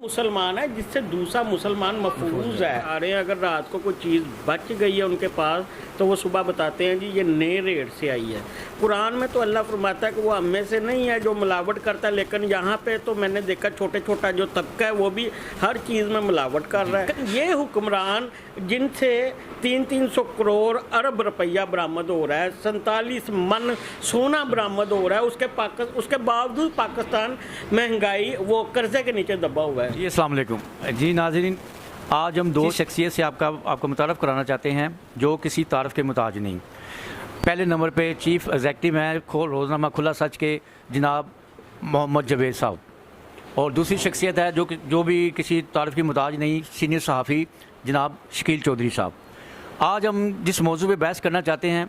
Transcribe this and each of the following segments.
मुसलमान है जिससे दूसरा मुसलमान महफूज है। आ रहे हैं, अगर रात को कोई चीज़ बच गई है उनके पास तो वो सुबह बताते हैं जी ये नए रेट से आई है। कुरान में तो अल्लाह फरमाता है कि वो हम में से नहीं है जो मिलावट करता है, लेकिन यहाँ पे तो मैंने देखा छोटे छोटा जो तबका है वो भी हर चीज़ में मिलावट कर रहा है। ये हुक्मरान जिनसे 300 करोड़ अरब रुपया बरामद हो रहा है, 47 मन सोना बरामद हो रहा है, उसके बावजूद पाकिस्तान महंगाई वो कर्जे के नीचे दबा हुआ है। जी अस्सलाम वालेकुम। जी नाज़रीन, आज हम दो शख्सियत से आपको मुतारफ़ कराना चाहते हैं जो किसी तारफ़ के मुताज नहीं। पहले नंबर पे चीफ़ एग्जेक्टिव हैं रोज़नामा खुला सच के जनाब मोहम्मद जवेद साहब, और दूसरी शख्सियत है जो भी किसी तारफ़ की मुताज नहीं, सीनियर सहाफ़ी जनाब शकील चौधरी साहब। आज हम जिस मौजू पे बहस करना चाहते हैं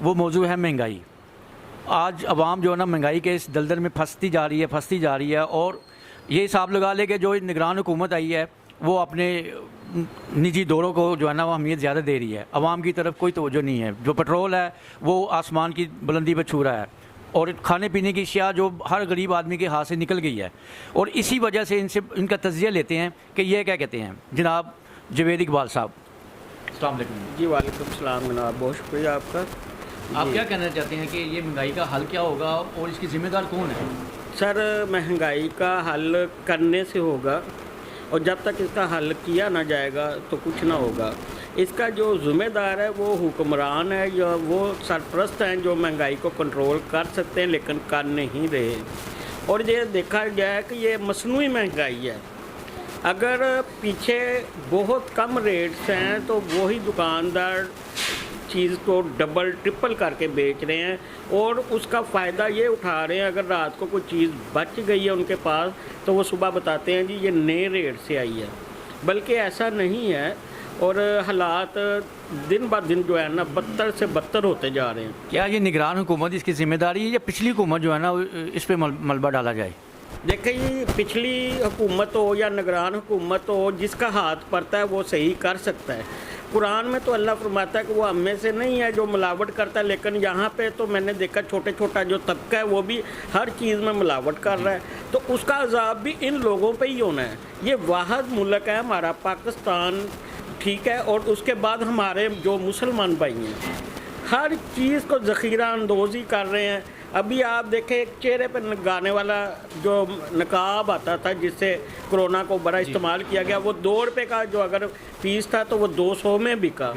वो मौजू है महंगाई। आज अवाम जो है ना महंगाई के इस दलदल में फंसती जा रही है और ये हिसाब लगा ले कि जो निगरान हुकूमत आई है वो अपने निजी दौरों को जो है ना वो अहमियत ज़्यादा दे रही है, अवाम की तरफ कोई तवज्जो नहीं है। जो पेट्रोल है वो आसमान की बुलंदी पर छू रहा है और खाने पीने की अशिया जो हर गरीब आदमी के हाथ से निकल गई है, और इसी वजह से इनका तज़किया लेते हैं कि ये क्या कहते हैं जनाब जवेद इकबाल साहब। अस्सलाम वालेकुम। जी वालेकुम सलाम जनाब, बहुत शुक्रिया आपका। आप क्या कहना चाहते हैं कि ये महंगाई का हल क्या होगा और इसकी ज़िम्मेदार कौन है? सर, महंगाई का हल करने से होगा, और जब तक इसका हल किया ना जाएगा तो कुछ ना होगा। इसका जो ज़िम्मेदार है वो हुक्मरान है या वो सरपरस्त हैं जो महंगाई को कंट्रोल कर सकते हैं लेकिन कर नहीं रहे। और ये देखा गया है कि ये मसनूई महंगाई है। अगर पीछे बहुत कम रेट्स हैं तो वही दुकानदार चीज़ को डबल ट्रिपल करके बेच रहे हैं और उसका फ़ायदा ये उठा रहे हैं। अगर रात को कोई चीज़ बच गई है उनके पास तो वो सुबह बताते हैं जी ये नए रेट से आई है, बल्कि ऐसा नहीं है। और हालात दिन ब दिन जो है ना बदतर से बदतर होते जा रहे हैं। क्या ये निगरान हुकूमत इसकी ज़िम्मेदारी है या पिछली हुकूमत जो है ना इस पर मलबा डाला जाए? देखिए, पिछली हुकूमत हो या निगरान हुकूमत हो, जिसका हाथ पड़ता है वो सही कर सकता है। कुरान में तो अल्लाह फरमाता है कि वो हम में से नहीं है जो मिलावट करता है, लेकिन यहाँ पे तो मैंने देखा छोटे छोटा जो तबका है वो भी हर चीज़ में मिलावट कर रहा है। तो उसका अजाब भी इन लोगों पे ही होना है। ये वाहिद मुल्क है हमारा पाकिस्तान, ठीक है, और उसके बाद हमारे जो मुसलमान भाई हैं हर चीज़ को ज़ख़ीरा अंदोज़ी कर रहे हैं। अभी आप देखें एक चेहरे पर लगाने वाला जो नकाब आता था जिससे कोरोना को बड़ा इस्तेमाल किया गया, वो 2 रुपये का जो अगर पीस था तो वो 200 में बिका।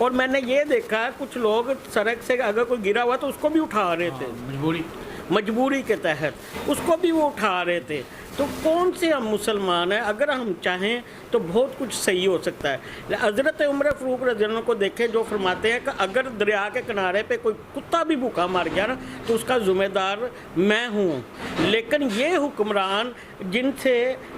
और मैंने ये देखा कुछ लोग सड़क से अगर कोई गिरा हुआ तो उसको भी उठा रहे थे, मजबूरी के तहत उसको भी वो उठा रहे थे। तो कौन से हम मुसलमान हैं? अगर हम चाहें तो बहुत कुछ सही हो सकता है। हज़रत उमर फ़ारूक रज़ी अल्लाह को देखें जो फरमाते हैं कि अगर दरिया के किनारे पे कोई कुत्ता भी भूखा मर गया ना तो उसका ज़िम्मेदार मैं हूँ। लेकिन ये हुक्मरान जिनसे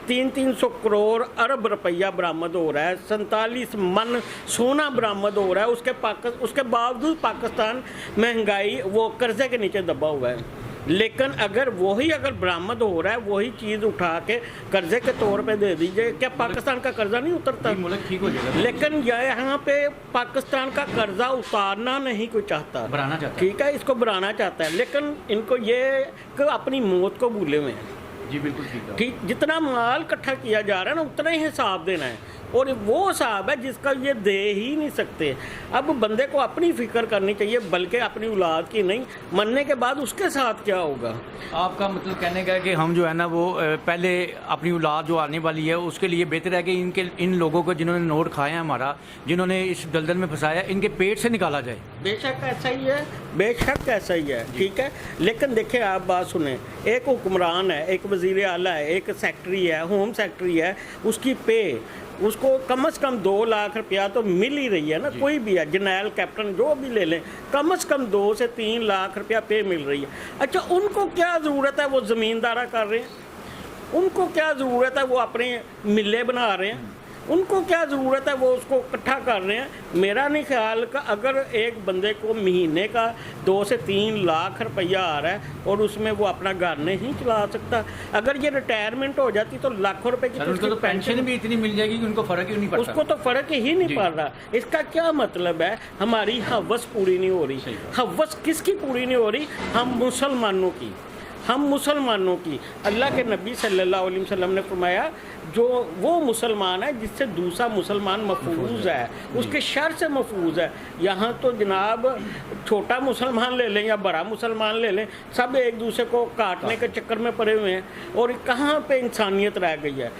300 करोड़ अरब रुपया बरामद हो रहा है, 47 मन सोना बरामद हो रहा है, उसके बावजूद पाकिस्तान महंगाई वो कर्जे के नीचे दबा हुआ है। लेकिन अगर बरामद हो रहा है वही चीज़ उठा के कर्जे के तौर पे दे दीजिए, क्या पाकिस्तान का कर्जा नहीं उतरता? ठीक हो जाएगा। लेकिन यहाँ पे पाकिस्तान का कर्जा उतारना नहीं कोई चाहता, बढ़ाना चाहता है। ठीक है, इसको बढ़ाना चाहता है, लेकिन इनको ये कि अपनी मौत को भूले हुए हैं। जी बिल्कुल ठीक है। ठीक, जितना माल इकट्ठा किया जा रहा है ना उतना ही हिसाब देना है, और वो हिसाब है जिसका ये दे ही नहीं सकते। अब बंदे को अपनी फ़िक्र करनी चाहिए, बल्कि अपनी औलाद की नहीं। मरने के बाद उसके साथ क्या होगा? आपका मतलब कहने का है कि हम जो है ना वो पहले अपनी औलाद जो आने वाली है उसके लिए बेहतर है कि इन लोगों को जिन्होंने नोट खाया है हमारा, जिन्होंने इस दलदल में फंसाया, इनके पेट से निकाला जाए। बेशक ऐसा ही है, बेशक ऐसा ही है, ठीक है। लेकिन देखिए, आप बात सुने, एक हुक्मरान है, एक वज़ीर आला है, एक सेक्रेटरी है, होम सेक्रेटरी है, उसकी पे उसको कम से कम 2 लाख रुपया तो मिल ही रही है ना। कोई भी है, जर्नैल कैप्टन जो भी ले लें, कम से कम 2 से 3 लाख रुपया पे मिल रही है। अच्छा, उनको क्या ज़रूरत है? वो ज़मींदारा कर रहे हैं, उनको क्या ज़रूरत है? वो अपने मिलें बना रहे हैं, उनको क्या ज़रूरत है? वो उसको इकट्ठा कर रहे हैं। मेरा नहीं ख्याल का अगर एक बंदे को महीने का 2 से 3 लाख रुपया आ रहा है और उसमें वो अपना घर नहीं चला सकता, अगर ये रिटायरमेंट हो जाती तो लाखों रुपए की तो पेंशन भी इतनी मिल जाएगी कि उनको फ़र्क ही नहीं पड़ता। उसको तो फ़र्क ही नहीं पड़ रहा। इसका क्या मतलब है? हमारी हवस पूरी नहीं हो रही। हवस किसकी पूरी नहीं हो रही? हम मुसलमानों की। हम मुसलमानों की, अल्लाह के नबी सल्लल्लाहु अलैहि वसल्लम ने फरमाया जो वो मुसलमान है जिससे दूसरा मुसलमान महफूज है, उसके शर से महफूज है। यहाँ तो जनाब छोटा मुसलमान ले लें या बड़ा मुसलमान ले लें, सब एक दूसरे को काटने के चक्कर में पड़े हुए हैं, और कहाँ पे इंसानियत रह गई है।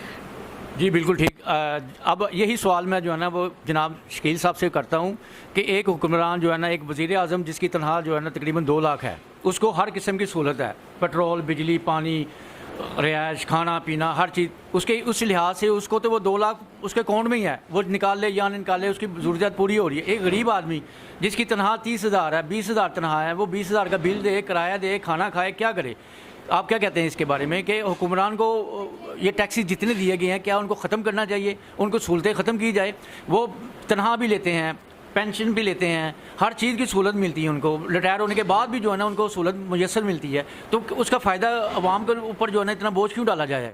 जी बिल्कुल ठीक। अब यही सवाल मैं जो है ना वो जनाब शकील साहब से करता हूँ कि एक हुक्मरान जो है ना, एक वज़ीर आज़म जिसकी तनख्वाह जो है ना तकरीबन 2 लाख है, उसको हर किस्म की सहूलत है, पेट्रोल, बिजली, पानी, रिहाइश, खाना पीना, हर चीज़ उसके उस लिहाज से उसको तो वो 2 लाख उसके अकाउंट में ही है, वो निकाल ले या निकाले उसकी ज़रूरत पूरी हो रही है। एक गरीब आदमी जिसकी तनख्वाह 30,000 है, 20,000 तनख्वाह है, वो 20,000 का बिल दे, किराया दे, खाना खाए, क्या करे? आप क्या कहते हैं इसके बारे में कि हुक्मरान को ये टैक्सेस जितने दिए गए हैं क्या उनको ख़त्म करना चाहिए, उनको सहूलतें ख़त्म की जाए? वो तनख्वाह भी लेते हैं, पेंशन भी लेते हैं, हर चीज़ की सहूलत मिलती है उनको, रिटायर होने के बाद भी जो है ना उनको सहूलत मुयस्सर मिलती है, तो उसका फ़ायदा आवाम के ऊपर जो है ना इतना बोझ क्यों डाला जाए?